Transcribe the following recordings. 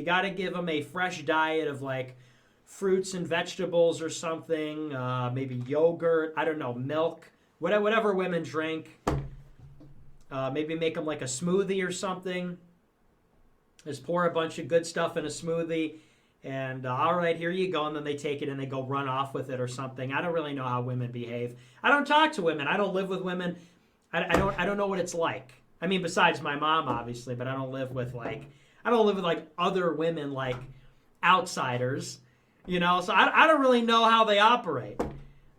You got to give them a fresh diet of like fruits and vegetables or something, maybe yogurt, I don't know, milk, whatever women drink. Maybe make them like a smoothie or something. Just pour a bunch of good stuff in a smoothie, and all right, here you go. And then they take it and they go run off with it or something. I don't really know how women behave. I don't talk to women. I don't live with women. I don't know what it's like. I mean, besides my mom, obviously, but I don't live with like other women, like outsiders, you know. So I don't really know how they operate.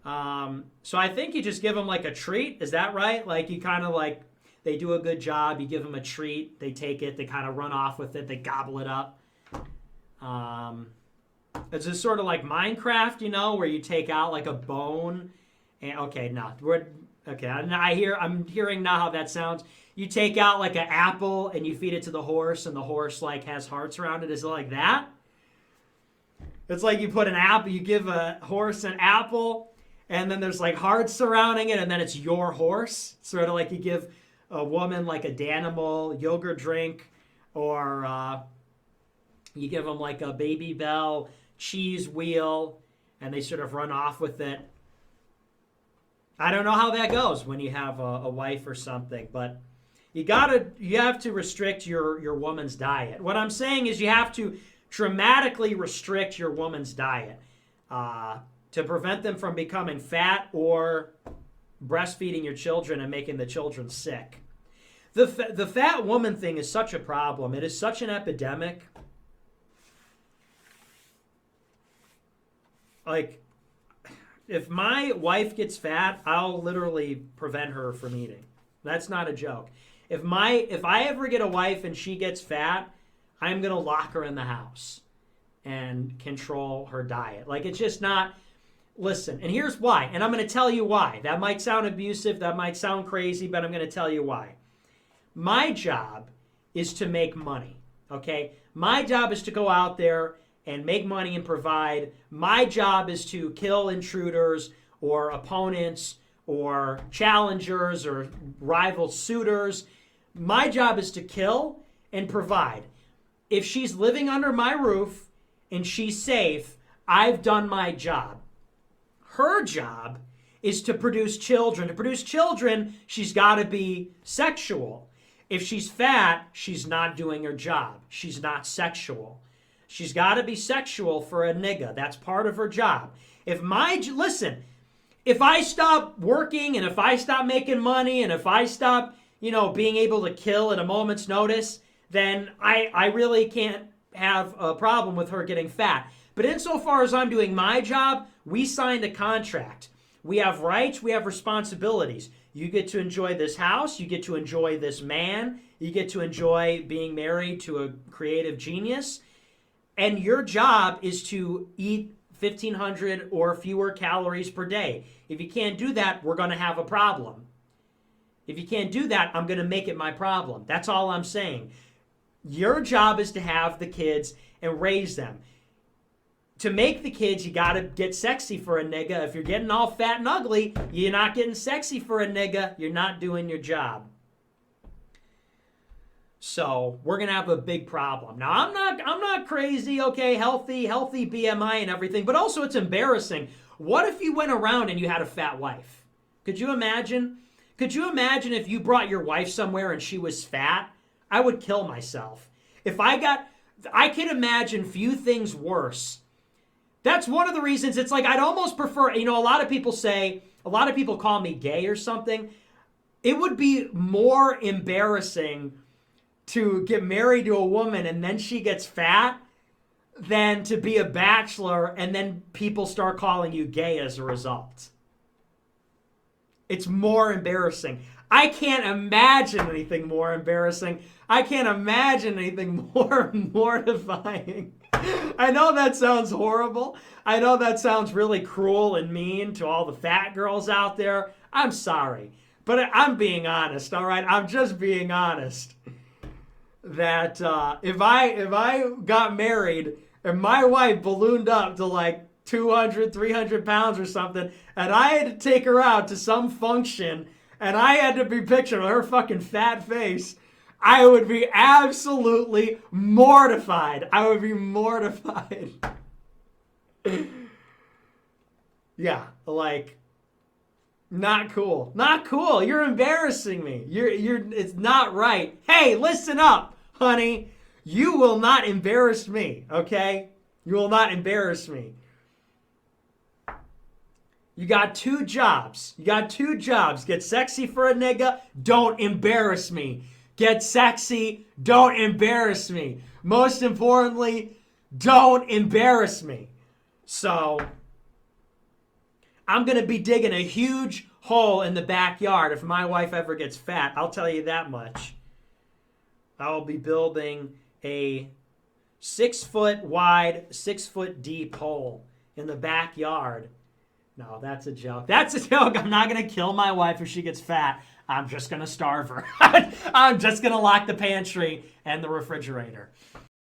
So I think you just give them like a treat. Is that right? Like you kind of like, they do a good job. You give them a treat. They take it. They kind of run off with it. They gobble it up. It's just sort of like Minecraft, you know, where you take out like a bone. And okay, no, I'm hearing now how that sounds. You take out like an apple and you feed it to the horse, and the horse like has hearts around it. Is it like that? It's like you put an apple. You give a horse an apple, and then there's like hearts surrounding it, and then it's your horse. Sort of like you give a woman like a Danimal yogurt drink, or you give them like a Baby Bell cheese wheel, and they sort of run off with it. I don't know how that goes when you have a wife or something, but you have to restrict your woman's diet. What I'm saying is you have to dramatically restrict your woman's diet to prevent them from becoming fat or breastfeeding your children and making the children sick. The fat woman thing is such a problem. It is such an epidemic. Like, if my wife gets fat, I'll literally prevent her from eating. That's not a joke. If I ever get a wife and she gets fat, I'm going to lock her in the house and control her diet. Like, it's just not... Listen, and here's why. And I'm going to tell you why. That might sound abusive. That might sound crazy, but I'm going to tell you why. My job is to make money, okay? My job is to go out there and make money and provide. My job is to kill intruders or opponents or challengers or rival suitors. My job is to kill and provide. If she's living under my roof and she's safe, I've done my job. Her job is to produce children. To produce children, she's got to be sexual. If she's fat, she's not doing her job. She's not sexual. She's got to be sexual for a nigga. That's part of her job. If I stop working and if I stop making money and if I stop, being able to kill at a moment's notice, then I really can't have a problem with her getting fat. But insofar as I'm doing my job, we signed a contract. We have rights, we have responsibilities. You get to enjoy this house, you get to enjoy this man, you get to enjoy being married to a creative genius, and your job is to eat 1,500 or fewer calories per day. If you can't do that, we're going to have a problem. If you can't do that, I'm going to make it my problem. That's all I'm saying. Your job is to have the kids and raise them. To make the kids, you got to get sexy for a nigga. If you're getting all fat and ugly, you're not getting sexy for a nigga. You're not doing your job. So we're going to have a big problem. Now, I'm not crazy, okay? Healthy BMI and everything. But also it's embarrassing. What if you went around and you had a fat wife? Could you imagine? Could you imagine if you brought your wife somewhere and she was fat? I would kill myself. I can imagine few things worse. That's one of the reasons it's like I'd almost prefer, a lot of people call me gay or something. It would be more embarrassing to get married to a woman and then she gets fat than to be a bachelor and then people start calling you gay as a result. It's more embarrassing. I can't imagine anything more embarrassing. I can't imagine anything more mortifying. I know that sounds horrible. I know that sounds really cruel and mean to all the fat girls out there. I'm sorry. But I'm being honest, all right? I'm just being honest. That if I got married and my wife ballooned up to like 200, 300 pounds or something, and I had to take her out to some function, and I had to be pictured with her fucking fat face, I would be absolutely mortified. I would be mortified. Yeah, like, not cool. Not cool. You're embarrassing me. It's not right. Hey, listen up, honey. You will not embarrass me, okay? You will not embarrass me. You got 2 jobs. You got 2 jobs. Get sexy for a nigga. Don't embarrass me. Get sexy. Don't embarrass me. Most importantly, don't embarrass me. So, I'm going to be digging a huge hole in the backyard if my wife ever gets fat. I'll tell you that much. I'll be building a 6-foot wide, 6-foot deep hole in the backyard. No, that's a joke. That's a joke. I'm not going to kill my wife if she gets fat. I'm just going to starve her. I'm just going to lock the pantry and the refrigerator.